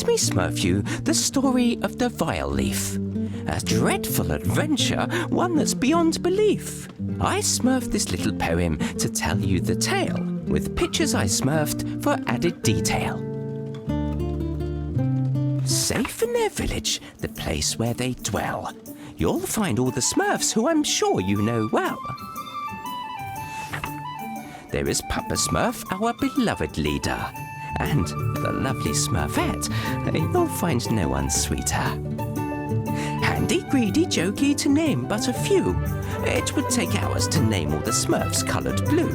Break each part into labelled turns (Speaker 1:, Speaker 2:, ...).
Speaker 1: let me smurf you the story of the Vileaf. A dreadful adventure, one that's beyond belief. I smurfed this little poem to tell you the tale, with pictures I smurfed for added detail. Safe in their village, the place where they dwell, you'll find all the Smurfs who I'm sure you know well. There is Papa Smurf, our beloved leader, and the lovely Smurfette. You'll find no one sweeter. Handy, greedy, jokey, to name but a few. It would take hours to name all the Smurfs coloured blue.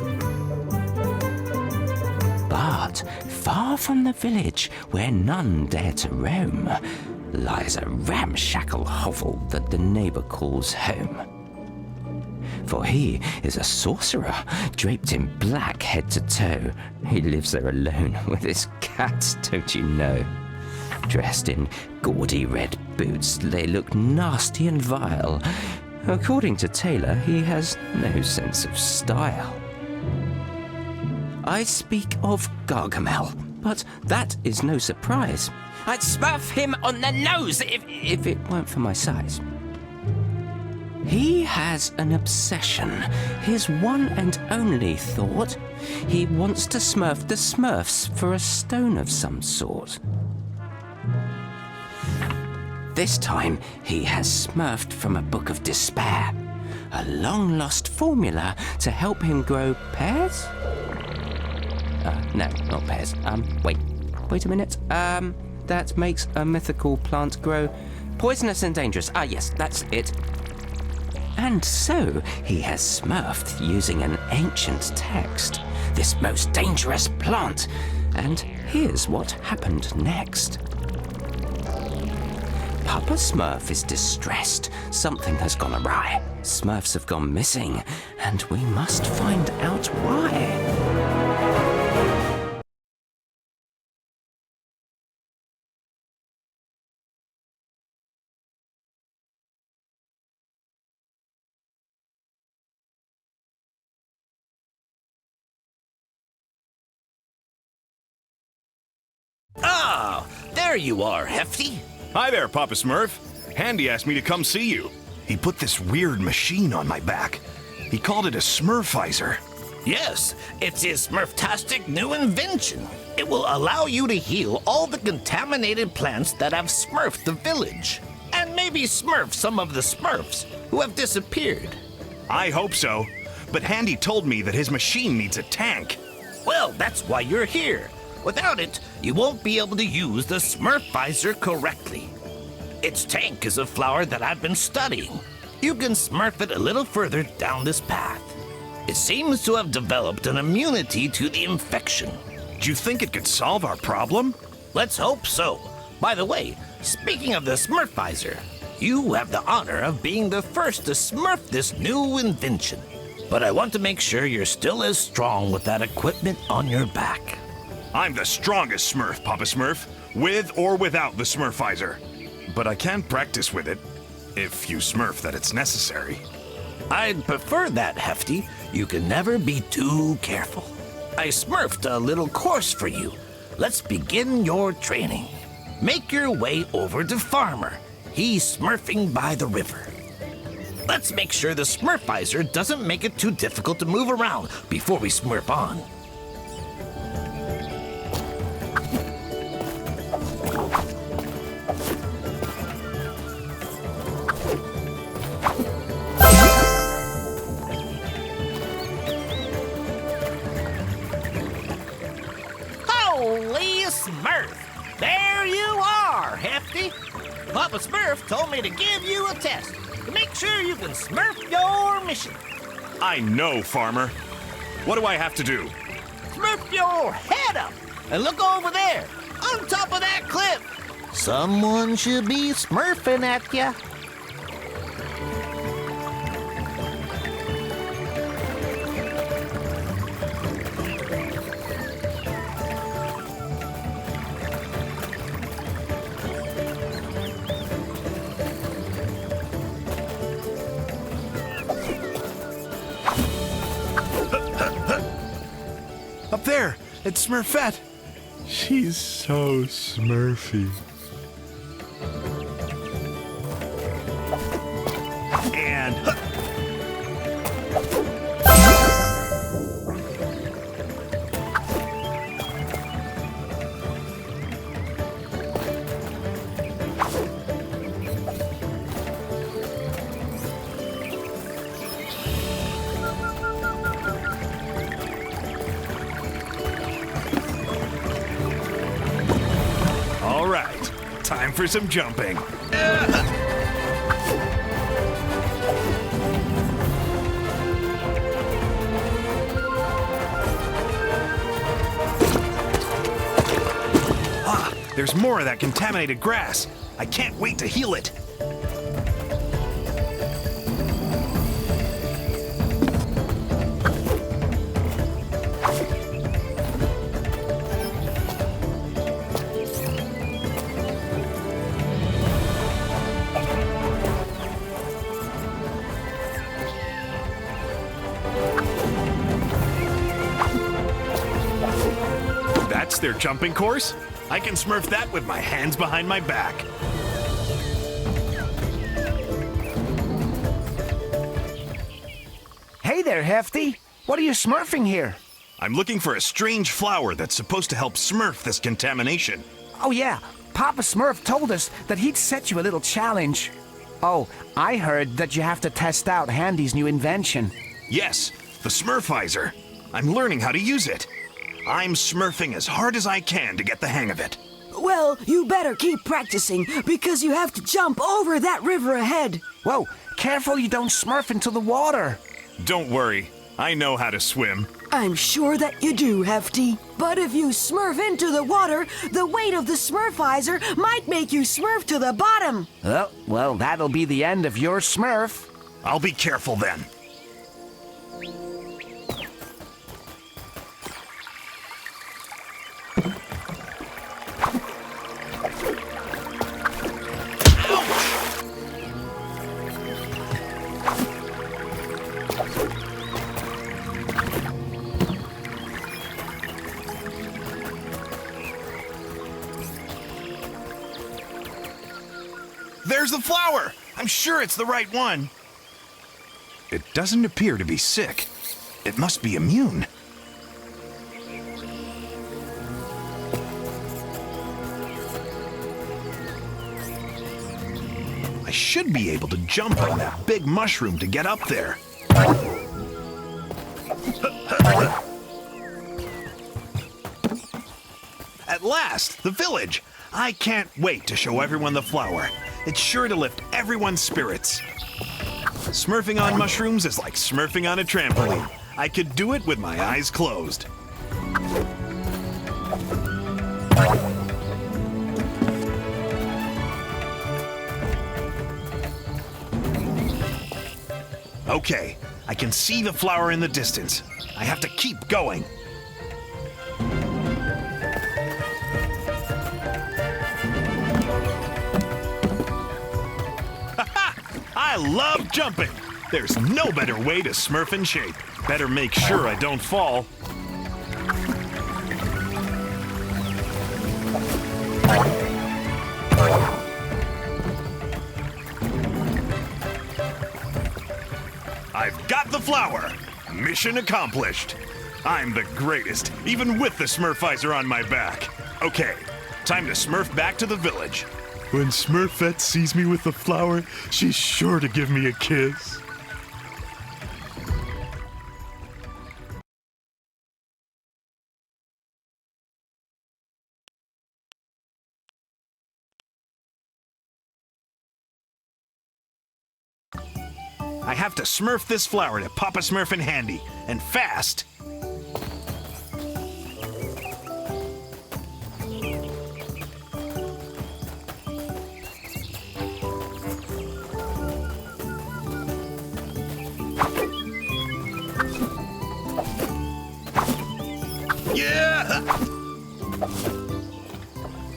Speaker 1: But far from the village, where none dare to roam, lies a ramshackle hovel that the neighbour calls home. For he is a sorcerer, draped in black head to toe. He lives there alone with his cats, don't you know? Dressed in gaudy red boots, they look nasty and vile. According to Taylor, he has no sense of style. I speak of Gargamel, but that is no surprise. I'd smurf him on the nose if it weren't for my size. He has an obsession, his one and only thought. He wants to smurf the Smurfs for a stone of some sort. This time, he has smurfed from a book of despair, a long-lost formula to help him grow pears? No, not pears. Wait a minute. That makes a mythical plant grow poisonous and dangerous. Ah, yes, that's it. And so he has smurfed using an ancient text, this most dangerous plant. And here's what happened next. Papa Smurf is distressed. Something has gone awry. Smurfs have gone missing, and we must find out why.
Speaker 2: Ah, there you are, Hefty.
Speaker 3: Hi there, Papa Smurf. Handy asked me to come see you. He put this weird machine on my back. He called it a SMURFIZER.
Speaker 2: Yes, it's his Smurftastic new invention. It will allow you to heal all the contaminated plants that have smurfed the village. And maybe smurf some of the Smurfs who have disappeared.
Speaker 3: I hope so. But Handy told me that his machine needs a tank.
Speaker 2: Well, that's why you're here. Without it, you won't be able to use the SMURFIZER correctly. Its tank is a flower that I've been studying. You can smurf it a little further down this path. It seems to have developed an immunity to the infection.
Speaker 3: Do you think it could solve our problem?
Speaker 2: Let's hope so. By the way, speaking of the SMURFIZER, you have the honor of being the first to smurf this new invention. But I want to make sure you're still as strong with that equipment on your back.
Speaker 3: I'm the strongest Smurf, Papa Smurf, with or without the SMURFIZER. But I can practice with it, if you smurf that it's necessary.
Speaker 2: I'd prefer that, Hefty. You can never be too careful. I smurfed a little course for you. Let's begin your training. Make your way over to Farmer. He's smurfing by the river. Let's make sure the SMURFIZER doesn't make it too difficult to move around before we smurf on. Holy Smurf! There you are, Hefty! Papa Smurf told me to give you a test to make sure you can smurf your mission.
Speaker 3: I know, Farmer. What do I have to do?
Speaker 2: Smurf your head up and look over there, on top of that cliff. Someone should be smurfing at ya.
Speaker 3: Up there, it's Smurfette. She's so Smurfy. And... All right, time for some jumping. There's more of that contaminated grass. I can't wait to heal it. That's their jumping course? I can Smurf that with my hands behind my back.
Speaker 4: Hey there, Hefty. What are you smurfing here?
Speaker 3: I'm looking for a strange flower that's supposed to help Smurf this contamination.
Speaker 4: Oh yeah, Papa Smurf told us that he'd set you a little challenge. Oh, I heard that you have to test out Handy's new invention.
Speaker 3: Yes, the SMURFIZER. I'm learning how to use it. I'm smurfing as hard as I can to get the hang of it.
Speaker 5: Well, you better keep practicing, because you have to jump over that river ahead.
Speaker 4: Whoa, careful you don't smurf into the water.
Speaker 3: Don't worry, I know how to swim.
Speaker 5: I'm sure that you do, Hefty. But if you smurf into the water, the weight of the Smurfizer might make you smurf to the bottom.
Speaker 4: Oh, well, that'll be the end of your smurf.
Speaker 3: I'll be careful then. There's the flower! I'm sure it's the right one. It doesn't appear to be sick. It must be immune. I should be able to jump on that big mushroom to get up there. At last, the village! I can't wait to show everyone the flower. It's sure to lift everyone's spirits. Smurfing on mushrooms is like smurfing on a trampoline. I could do it with my eyes closed. Okay, I can see the flower in the distance. I have to keep going. I love jumping. There's no better way to smurf in shape. Better make sure I don't fall. I've got the flower. Mission accomplished. I'm the greatest, even with the Smurfizer on my back. Okay, time to smurf back to the village. When Smurfette sees me with the flower, she's sure to give me a kiss. I have to smurf this flower to Papa Smurf and Handy, and fast. Yeah!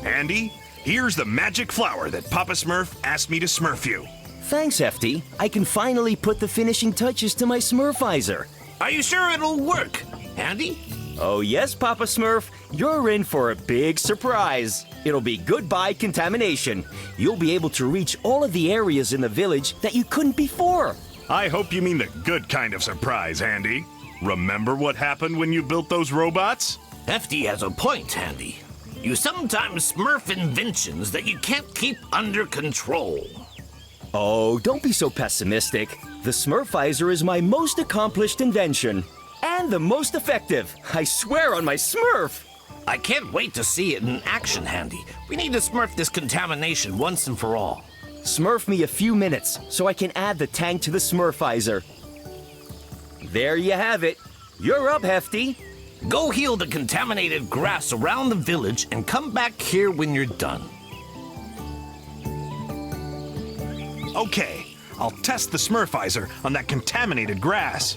Speaker 3: Handy, here's the magic flower that Papa Smurf asked me to smurf you.
Speaker 6: Thanks, Hefty. I can finally put the finishing touches to my Smurfizer.
Speaker 2: Are you sure it'll work, Handy?
Speaker 6: Oh yes, Papa Smurf, you're in for a big surprise. It'll be goodbye contamination. You'll be able to reach all of the areas in the village that you couldn't before.
Speaker 3: I hope you mean the good kind of surprise, Handy. Remember what happened when you built those robots?
Speaker 2: Hefty has a point, Handy. You sometimes smurf inventions that you can't keep under control.
Speaker 6: Oh, don't be so pessimistic. The SMURFIZER is my most accomplished invention. And the most effective. I swear on my Smurf.
Speaker 2: I can't wait to see it in action, Handy. We need to smurf this contamination once and for all.
Speaker 6: Smurf me a few minutes so I can add the tank to the SMURFIZER. There you have it. You're up, Hefty.
Speaker 2: Go heal the contaminated grass around the village and come back here when you're done.
Speaker 3: Okay, I'll test the SMURFIZER on that contaminated grass.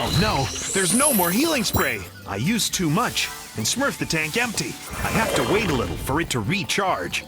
Speaker 3: Oh no, there's no more healing spray. I used too much and smurfed the tank empty. I have to wait a little for it to recharge.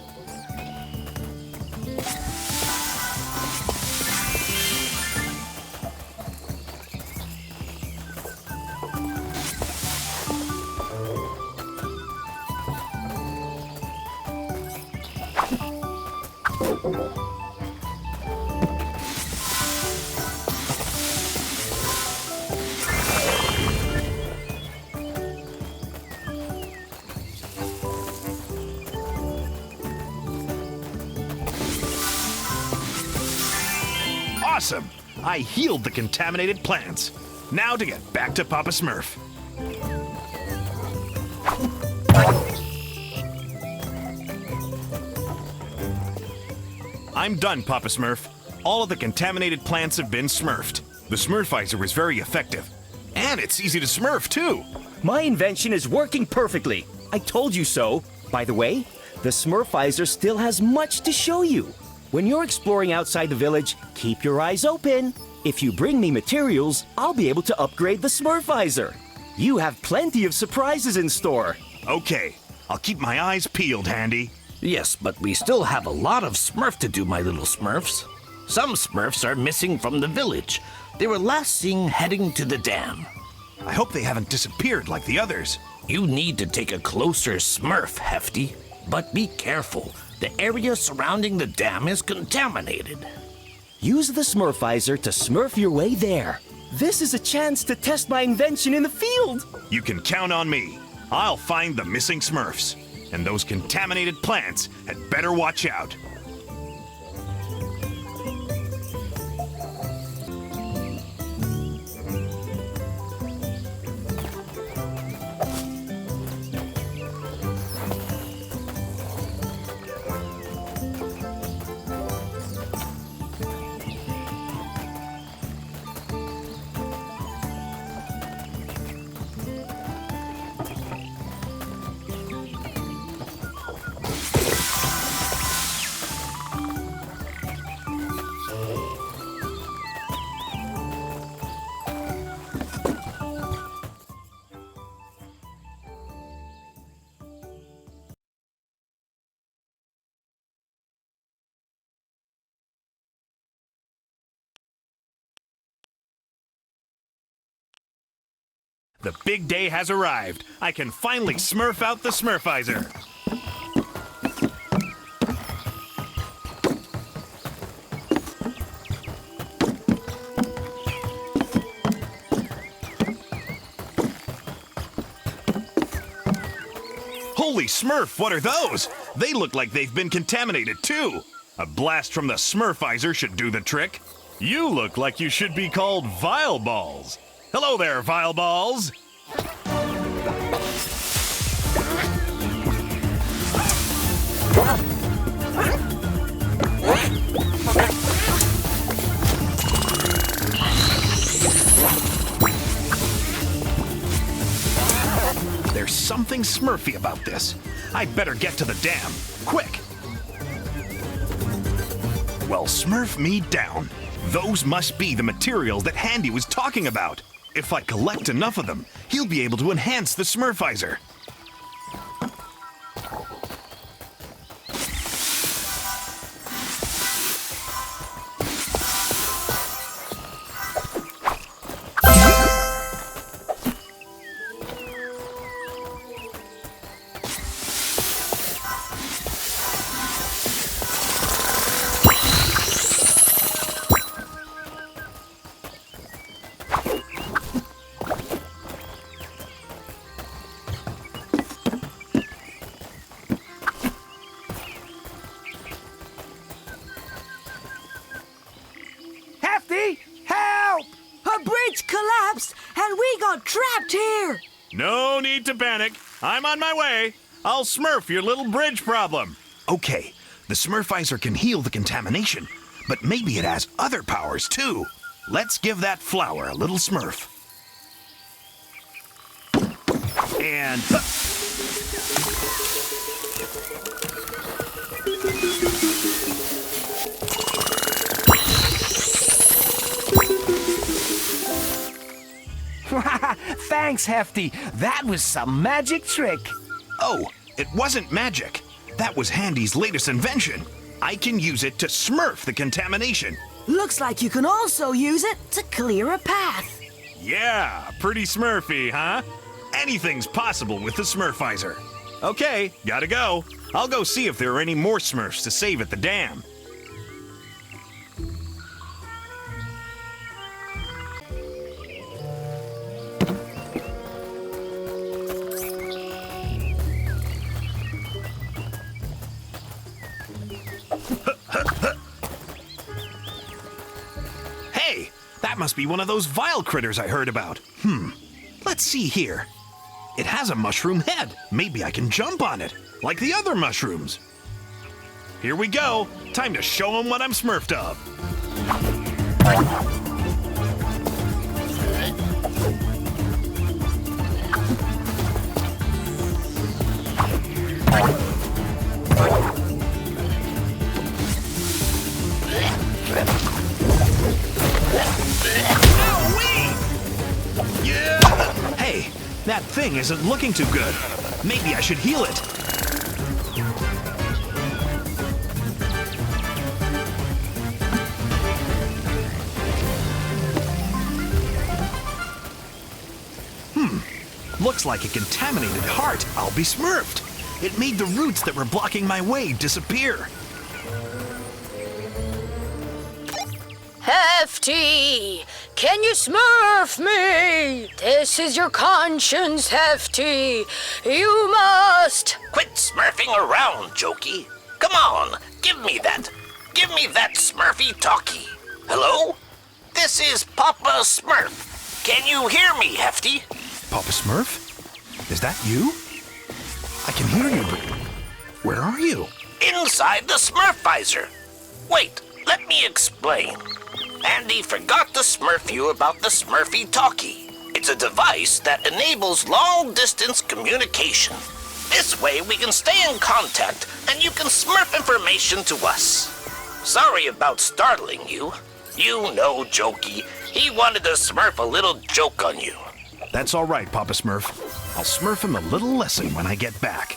Speaker 3: Awesome! I healed the contaminated plants. Now to get back to Papa Smurf. I'm done, Papa Smurf. All of the contaminated plants have been smurfed. The SMURFIZER is very effective. And it's easy to smurf, too.
Speaker 6: My invention is working perfectly. I told you so. By the way, the SMURFIZER still has much to show you. When you're exploring outside the village, keep your eyes open. If you bring me materials, I'll be able to upgrade the SMURFIZER. You have plenty of surprises in store.
Speaker 3: Okay, I'll keep my eyes peeled, Handy.
Speaker 2: Yes, but we still have a lot of smurf to do, my little Smurfs. Some Smurfs are missing from the village. They were last seen heading to the dam.
Speaker 3: I hope they haven't disappeared like the others.
Speaker 2: You need to take a closer smurf, Hefty. But be careful. The area surrounding the dam is contaminated.
Speaker 6: Use the SMURFIZER to smurf your way there. This is a chance to test my invention in the field.
Speaker 3: You can count on me. I'll find the missing Smurfs. And those contaminated plants had better watch out. The big day has arrived. I can finally smurf out the SMURFIZER. Holy Smurf, what are those? They look like they've been contaminated too. A blast from the SMURFIZER should do the trick. You look like you should be called Vile Balls. Hello there, Vile Balls! There's something Smurfy about this. I'd better get to the dam. Quick! Well, smurf me down. Those must be the materials that Handy was talking about. If I collect enough of them, he'll be able to enhance the Smurfizer.
Speaker 4: Hefty, help!
Speaker 5: A bridge collapsed and we got trapped here.
Speaker 3: No need to panic. I'm on my way. I'll smurf your little bridge problem. Okay, the Smurfizer can heal the contamination, but maybe it has other powers too. Let's give that flower a little smurf. And...
Speaker 4: Thanks, Hefty. That was some magic trick.
Speaker 3: Oh, it wasn't magic. That was Handy's latest invention. I can use it to smurf the contamination.
Speaker 5: Looks like you can also use it to clear a path.
Speaker 3: Yeah, pretty smurfy, huh? Anything's possible with the Smurfizer. Okay, gotta go. I'll go see if there are any more Smurfs to save at the dam. Hey, that must be one of those vile critters I heard about. Let's see here. It has a mushroom head. Maybe I can jump on it, like the other mushrooms. Here we go. Time to show them what I'm smurfed of. Owie! Yeah! Hey, that thing isn't looking too good. Maybe I should heal it. Looks like a contaminated heart. I'll be smurfed. It made the roots that were blocking my way disappear.
Speaker 7: Hefty, can you smurf me? This is your conscience, Hefty. You must.
Speaker 2: Quit smurfing around, Jokey. Come on, give me that. Give me that Smurfy talkie. Hello? This is Papa Smurf. Can you hear me, Hefty?
Speaker 3: Papa Smurf? Is that you? I can hear you, but where are you?
Speaker 2: Inside the Smurfizer. Wait, let me explain. Andy forgot to smurf you about the Smurfy talkie. It's a device that enables long-distance communication. This way we can stay in contact and you can smurf information to us. Sorry about startling you. You know, Jokey, he wanted to smurf a little joke on you.
Speaker 3: That's all right, Papa Smurf. I'll smurf him a little lesson when I get back.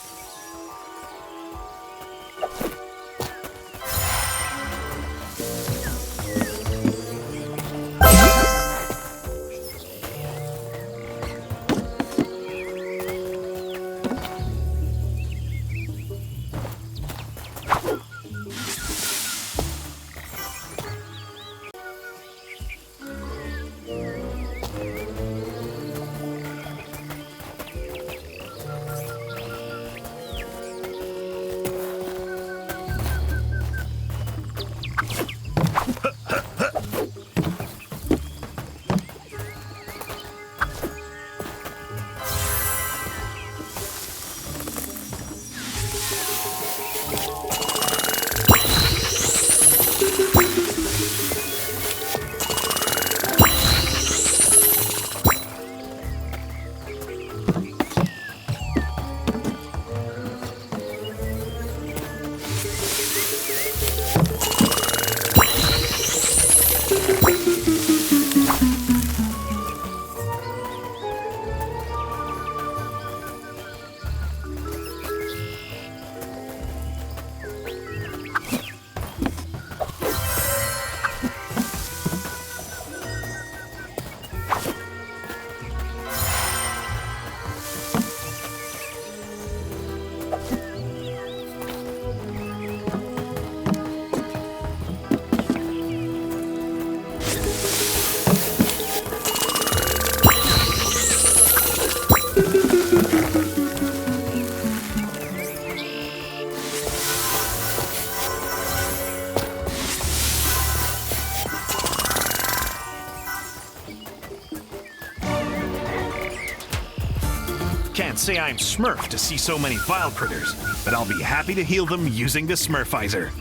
Speaker 3: Can't say I'm Smurf to see so many vile critters, but I'll be happy to heal them using the Smurfizer.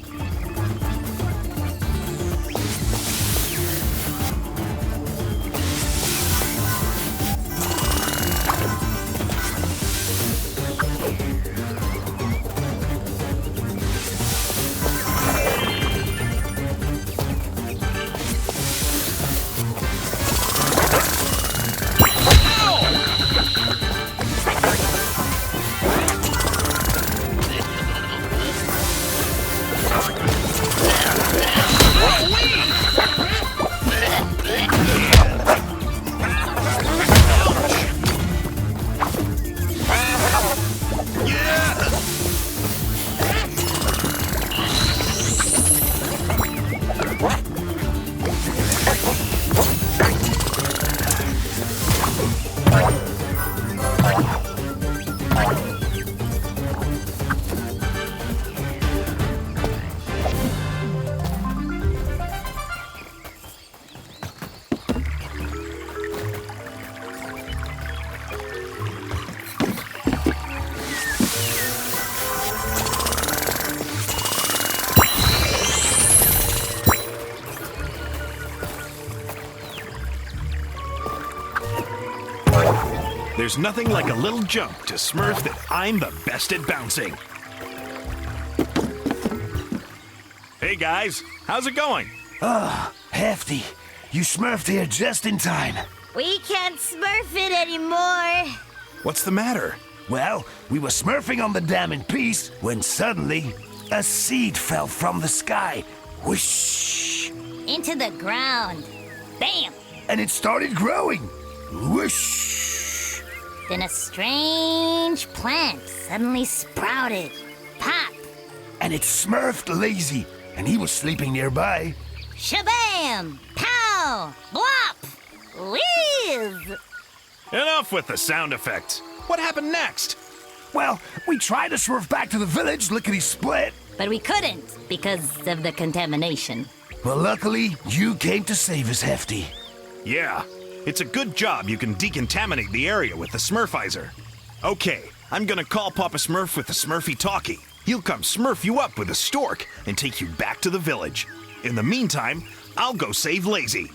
Speaker 3: There's nothing like a little jump to Smurf that I'm the best at bouncing. Hey guys, how's it going?
Speaker 4: Hefty, you smurfed here just in time.
Speaker 8: We can't smurf it anymore.
Speaker 3: What's the matter?
Speaker 4: Well, we were smurfing on the dam in peace when suddenly a seed fell from the sky. Whoosh!
Speaker 8: Into the ground. Bam!
Speaker 4: And it started growing. Whoosh!
Speaker 8: Then a strange plant suddenly sprouted. Pop!
Speaker 4: And it smurfed Lazy, and he was sleeping nearby.
Speaker 8: Shabam! Pow! Blop! Whiz!
Speaker 3: Enough with the sound effects. What happened next?
Speaker 4: Well, we tried to smurf back to the village, lickety-split.
Speaker 8: But we couldn't because of the contamination.
Speaker 4: Well, luckily, you came to save us, Hefty.
Speaker 3: Yeah, it's a good job you can decontaminate the area with the Smurfizer. Okay, I'm gonna call Papa Smurf with the Smurfy talkie. He'll come smurf you up with a stork and take you back to the village. In the meantime, I'll go save Lazy.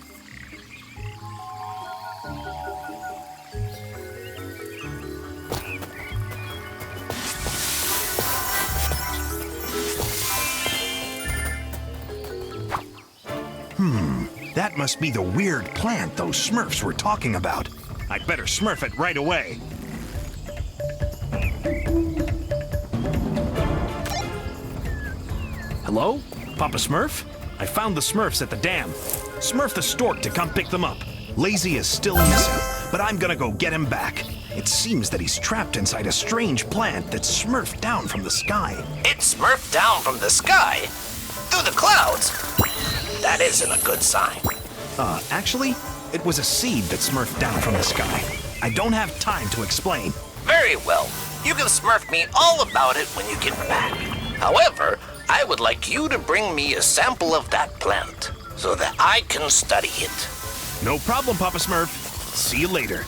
Speaker 3: That must be the weird plant those Smurfs were talking about. I'd better smurf it right away. Hello? Papa Smurf? I found the Smurfs at the dam. Smurf the stork to come pick them up. Lazy is still missing, but I'm gonna go get him back. It seems that he's trapped inside a strange plant that smurfed down from the sky.
Speaker 2: It smurfed down from the sky? Through the clouds? That isn't a good sign.
Speaker 3: Actually, it was a seed that smurfed down from the sky. I don't have time to explain.
Speaker 2: Very well. You can smurf me all about it when you get back. However, I would like you to bring me a sample of that plant so that I can study it.
Speaker 3: No problem, Papa Smurf. See you later.